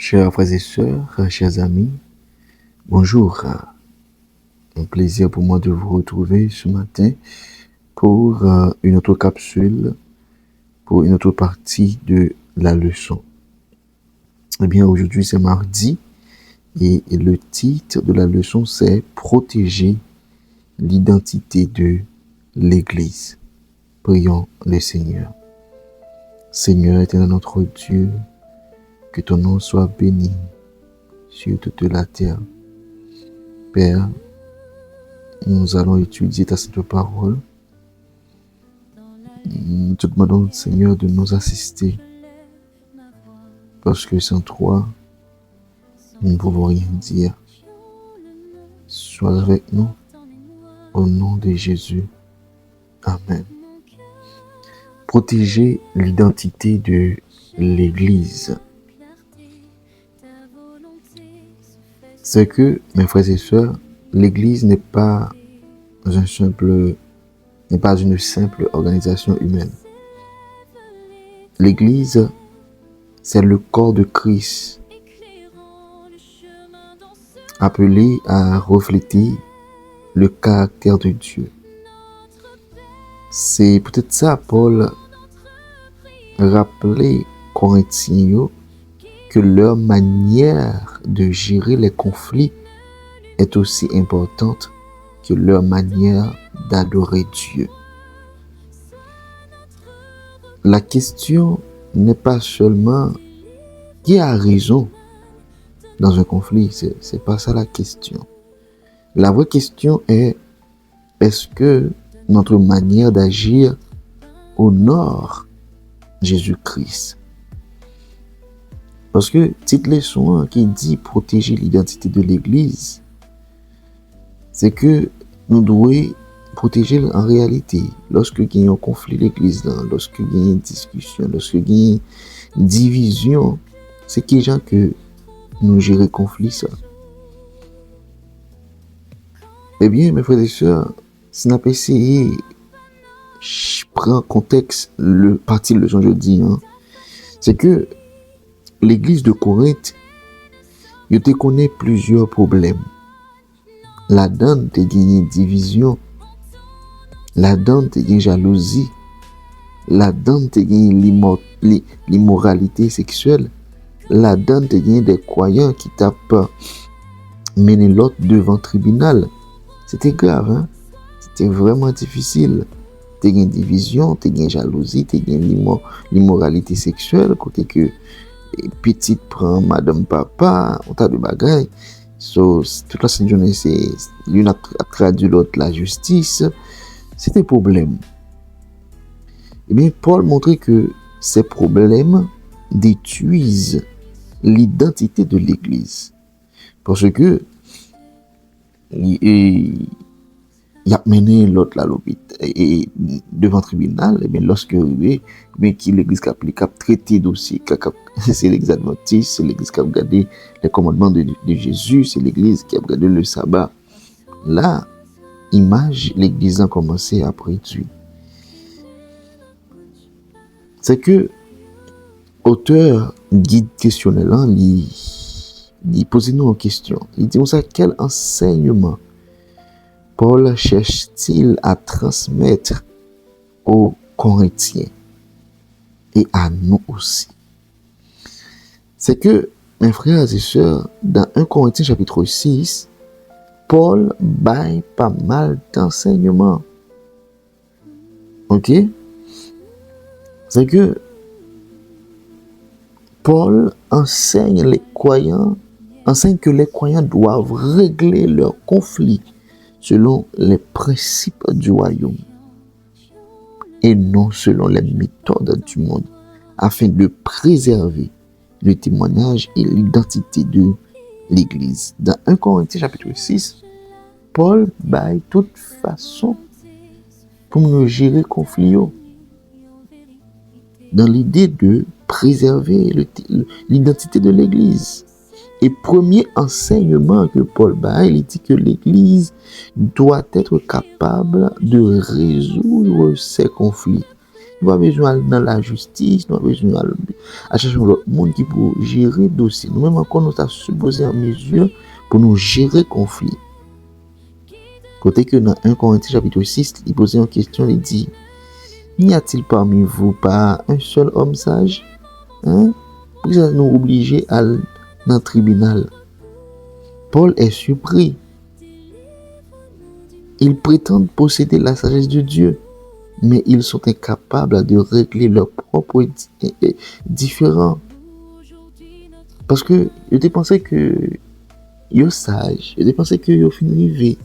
Chers frères et sœurs, chers amis, bonjour. Un plaisir pour moi de vous retrouver ce matin pour une autre capsule, pour une autre partie de la leçon. Eh bien, aujourd'hui c'est mardi et le titre de la leçon c'est « Protéger l'identité de l'Église ». Prions le Seigneur. Seigneur éternel notre Dieu, que ton nom soit béni sur toute la terre. Père, nous allons étudier ta sainte parole. Nous te demandons, Seigneur, de nous assister, parce que sans toi, nous ne pouvons rien dire. Sois avec nous, au nom de Jésus. Amen. Protéger l'identité de l'Église. C'est que, mes frères et sœurs, l'Église n'est pas une simple organisation humaine. L'Église, c'est le corps de Christ, appelé à refléter le caractère de Dieu. C'est peut-être ça, Paul rappelait Corinthiens que leur manière de gérer les conflits est aussi importante que leur manière d'adorer Dieu. La question n'est pas seulement qui a raison dans un conflit, c'est pas ça la question. La vraie question est, est-ce que notre manière d'agir honore Jésus-Christ? Parce que cette leçon qui dit protéger l'identité de l'Église, c'est que nous devons protéger en réalité. Lorsque il y a un conflit l'Église, lorsque il y a une discussion, lorsque il y a une division, c'est qui gens que nous gérons le conflit ça. Eh bien, mes frères et sœurs, si nous avons essayé, je prends contexte, le parti de leçon je dis, c'est que l'Église de Corinthe, je te connais plusieurs problèmes. Là-dedans, tu as gagné division. Là-dedans, tu as gagné jalousie. Là-dedans, tu as gagné l'immoralité sexuelle. Là-dedans, tu as gagné des croyants qui tapent mené l'autre devant le tribunal. C'était grave, C'était vraiment difficile. Tu as gagné division, tu as gagné jalousie, tu as gagné l'immoralité sexuelle, côté que petite prend madame papa, on t'a de bagaille. Toute la journée, c'est l'une a traduit l'autre la justice. C'était problème. Eh bien, Paul montrait que ces problèmes détruisent l'identité de l'Église. Parce que il a mené l'autre là et devant le tribunal, et bien lorsque arrivé, bien qui l'Église qui a traité dossier, c'est l'Église adventiste, c'est l'Église qui a regardé les commandements de Jésus, c'est l'Église qui a regardé le sabbat. Là, l'Église a commencé à réduire. C'est que auteur guide questionnel, il pose nous une question. Il dit ça, quel enseignement Paul cherche-t-il à transmettre aux Corinthiens et à nous aussi? C'est que, mes frères et sœurs, dans 1 Corinthiens chapitre 6, Paul baille pas mal d'enseignements. Ok? C'est que Paul enseigne que les croyants doivent régler leurs conflits selon les principes du royaume et non selon les méthodes du monde, afin de préserver le témoignage et l'identité de l'Église. Dans 1 Corinthiens chapitre 6, Paul baille toute façon pour nous gérer le conflit dans l'idée de préserver l'identité de l'Église. Et premier enseignement que Paul baille, il dit que l'Église doit être capable de résoudre ses conflits Nous avons besoin dans la justice, nous avons besoin à chercher l'autre monde qui peut gérer le dossier. Nous-mêmes encore, nous sommes supposés en mesure pour nous gérer le conflit. Côté que dans 1 Corinthiens chapitre 6, il posait une question, il dit, n'y a-t-il parmi vous pas un seul homme sage? Pourquoi ça nous oblige à aller dans le tribunal? Paul est surpris. Ils prétendent posséder la sagesse de Dieu, mais ils sont incapables de régler leurs propres différends. Parce que je pensais que ils sont sages, je pensais que ils fin arrivé.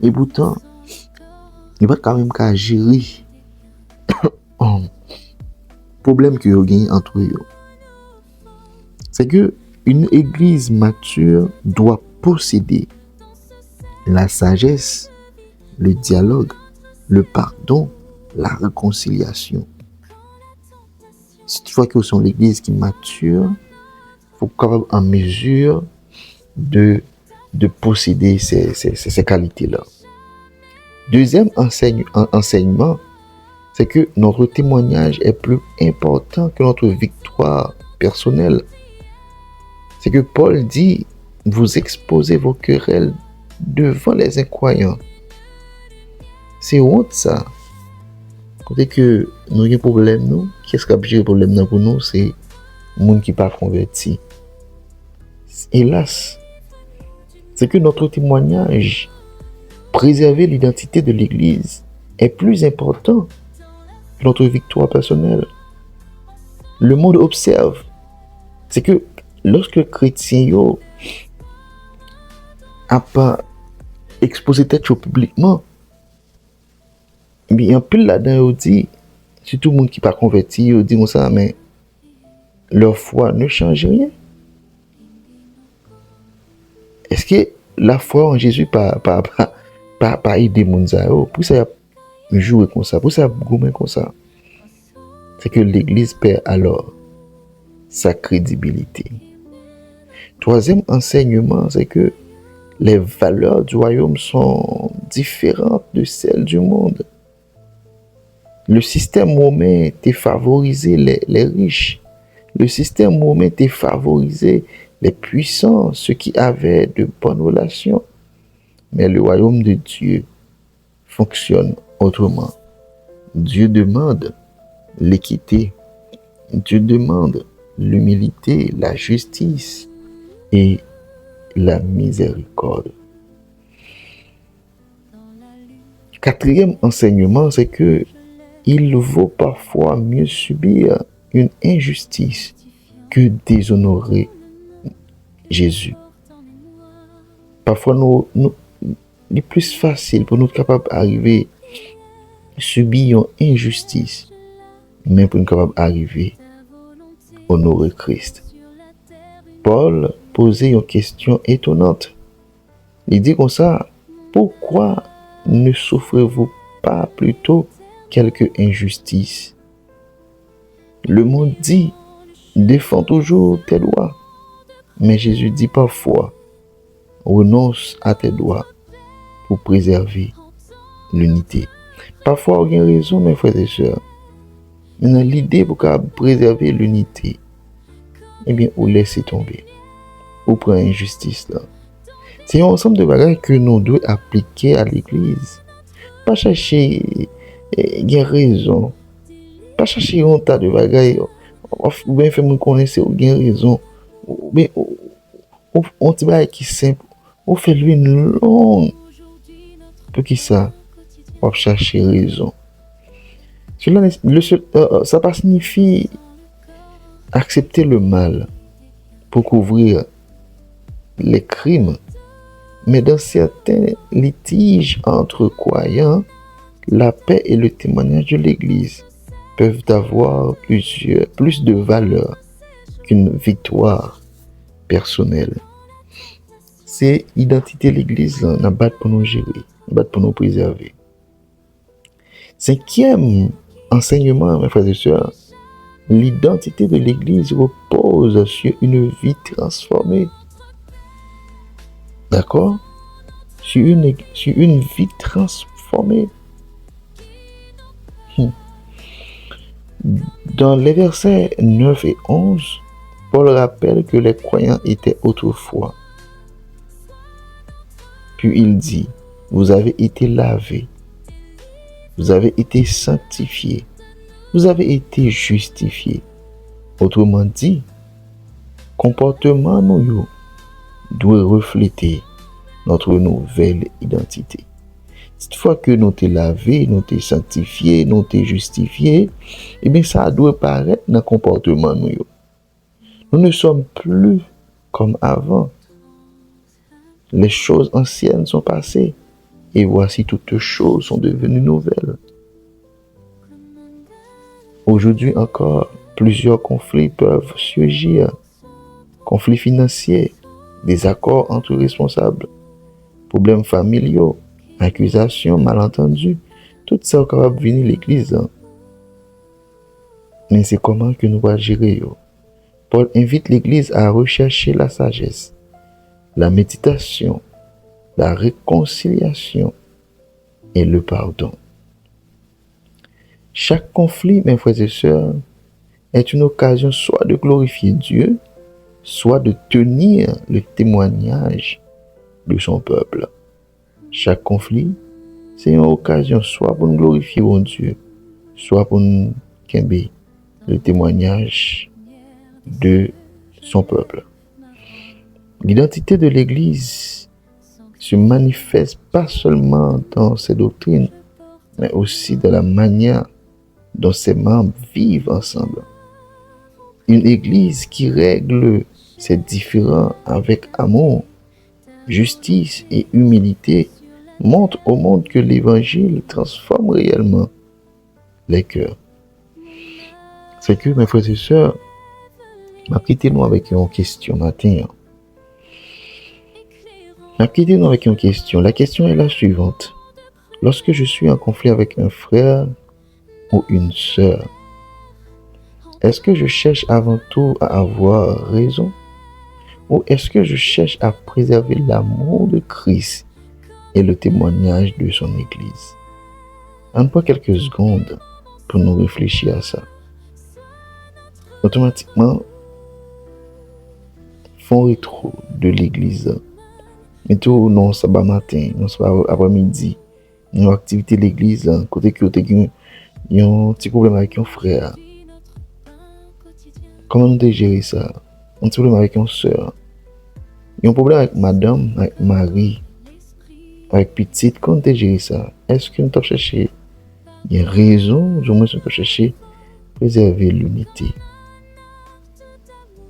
Et pourtant, ils pas quand même qu'à gérer un problème que ils gagnent entre eux. C'est que une église mature doit posséder la sagesse, le dialogue, le pardon, la réconciliation. Si tu vois que sont l'église qui mature, il faut être en mesure de posséder ces qualités-là. Deuxième enseignement, c'est que notre témoignage est plus important que notre victoire personnelle. C'est que Paul dit, vous exposez vos querelles devant les incroyants. C'est honte ça. Quand que nous avons un problème, nous, qu'est-ce qui a le problème pour nous? C'est le monde qui n'est pas converti. Hélas, c'est que notre témoignage, préserver l'identité de l'Église, est plus important que notre victoire personnelle. Le monde observe. C'est que lorsque le chrétien n'a pas exposé tête publiquement, bien pile là-dedans, il dit, si tout le monde qui n'est pas converti, il dit comme ça, mais leur foi ne change rien. Est-ce que la foi en Jésus pas aider les gens? Pour ça, jouer comme ça, pour ça, gommer comme ça. C'est que l'Église perd alors sa crédibilité. Troisième enseignement, c'est que les valeurs du royaume sont différentes de celles du monde. Le système romain favorisait les riches. Le système romain favorisait les puissants, ceux qui avaient de bonnes relations. Mais le royaume de Dieu fonctionne autrement. Dieu demande l'équité. Dieu demande l'humilité, la justice et la miséricorde. Quatrième enseignement, c'est que il vaut parfois mieux subir une injustice que déshonorer Jésus. Parfois, il est plus facile pour nous capables d'arriver à subir une injustice, mais pour nous capables d'arriver à honorer Christ. Paul posait une question étonnante. Il dit comme ça, pourquoi ne souffrez-vous pas plutôt quelque injustice? Le monde dit, défends toujours tes droits. Mais Jésus dit parfois, renonce à tes droits pour préserver l'unité. Parfois, on a raison, mes frères et sœurs. Mais l'idée pour préserver l'unité, eh bien, on laisse tomber. On prend injustice là. C'est un ensemble de bagages que nous devons appliquer à l'Église. Pas chercher raison. Pas chercher un tas de bagages. Ou bien faire me connaître ou bien raison. Ou bien on te va qui simple. On fait lui une longue. Pour qui ça? On chercher raison. Cela ça pas signifie accepter le mal pour couvrir les crimes. Mais dans certains litiges entre croyants, la paix et le témoignage de l'Église peuvent avoir plus de valeur qu'une victoire personnelle. C'est l'identité de l'Église, on a battu pour nous gérer, on a battu pour nous préserver. Cinquième enseignement, mes frères et sœurs, l'identité de l'Église repose sur une vie transformée. D'accord? Sur une vie transformée. Dans les versets 9 et 11, Paul rappelle que les croyants étaient autrefois. Puis il dit, vous avez été lavés, vous avez été sanctifiés, vous avez été justifiés. Autrement dit, comportement nous doit refléter notre nouvelle identité. Cette fois que nous t'es lavé, nous t'es sanctifié, nous t'es justifié, eh bien ça doit paraître dans le comportement nous. Nous ne sommes plus comme avant. Les choses anciennes sont passées et voici toutes choses sont devenues nouvelles. Aujourd'hui encore, plusieurs conflits peuvent surgir. Conflits financiers, désaccords entre responsables, problèmes familiaux, accusations, malentendus, tout ça est capable de venir à l'église. Mais c'est comment que nous allons gérer. Paul invite l'église à rechercher la sagesse, la méditation, la réconciliation et le pardon. Chaque conflit, mes frères et sœurs, est une occasion soit de glorifier Dieu, soit de tenir le témoignage de son peuple. Chaque conflit, c'est une occasion soit pour nous glorifier mon Dieu, soit pour nous quimber le témoignage de son peuple. L'identité de l'Église se manifeste pas seulement dans ses doctrines, mais aussi dans la manière dont ses membres vivent ensemble. Une Église qui règle ses différends avec amour, justice et humilité montre au monde que l'Évangile transforme réellement les cœurs. C'est que, mes frères et sœurs, quittez-nous avec une question matin. Quittez-nous avec une question. La question est la suivante. Lorsque je suis en conflit avec un frère ou une sœur, est-ce que je cherche avant tout à avoir raison? Ou est-ce que je cherche à préserver l'amour de Christ et le témoignage de son Église? On prend quelques secondes pour nous réfléchir à ça. Automatiquement, font rétro de l'Église. Mais tout non sabbat matin, non sabbat après-midi, une activité de l'Église, côté que tu as un petit problème avec un frère. Comment nous gérer ça? Un petit problème avec une sœur. Il y a un problème avec madame, avec Marie, avec petite. Comment tu gérer ça? Est-ce que nous avons cherché? Il y a raison, je me suis cherché préserver l'unité.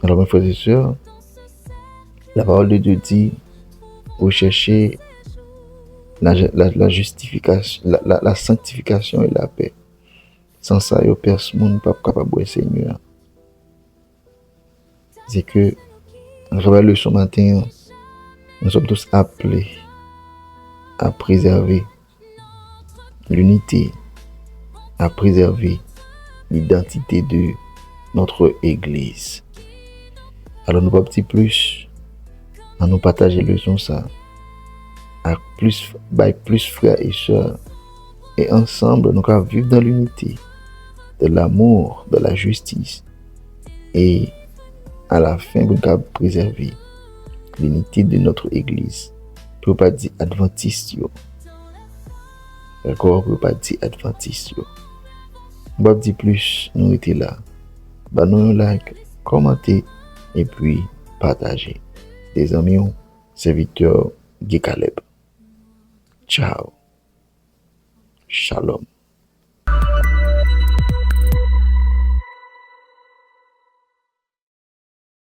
Alors, mes frères et sœurs, la parole de Dieu dit rechercher la justification, la sanctification et la paix. Sans ça, il n'y a personne n'est pas capable de Seigneur. C'est que, à travers le ce matin, nous sommes tous appelés à préserver l'unité, à préserver l'identité de notre Église. Alors nous pas petit plus à nous partager leçon ça à plus frères et sœurs et ensemble nous allons vivre dans l'unité, de l'amour, de la justice et à la fin nous allons préserver l'unité de notre Église. Pour pas dire adventiste yo. D'accord, pour pas dire adventiste yo. On va dire plus nous étions là. Bah nous like, commenter et puis partager. Des amis, serviteurs Guy Caleb. Ciao. Shalom.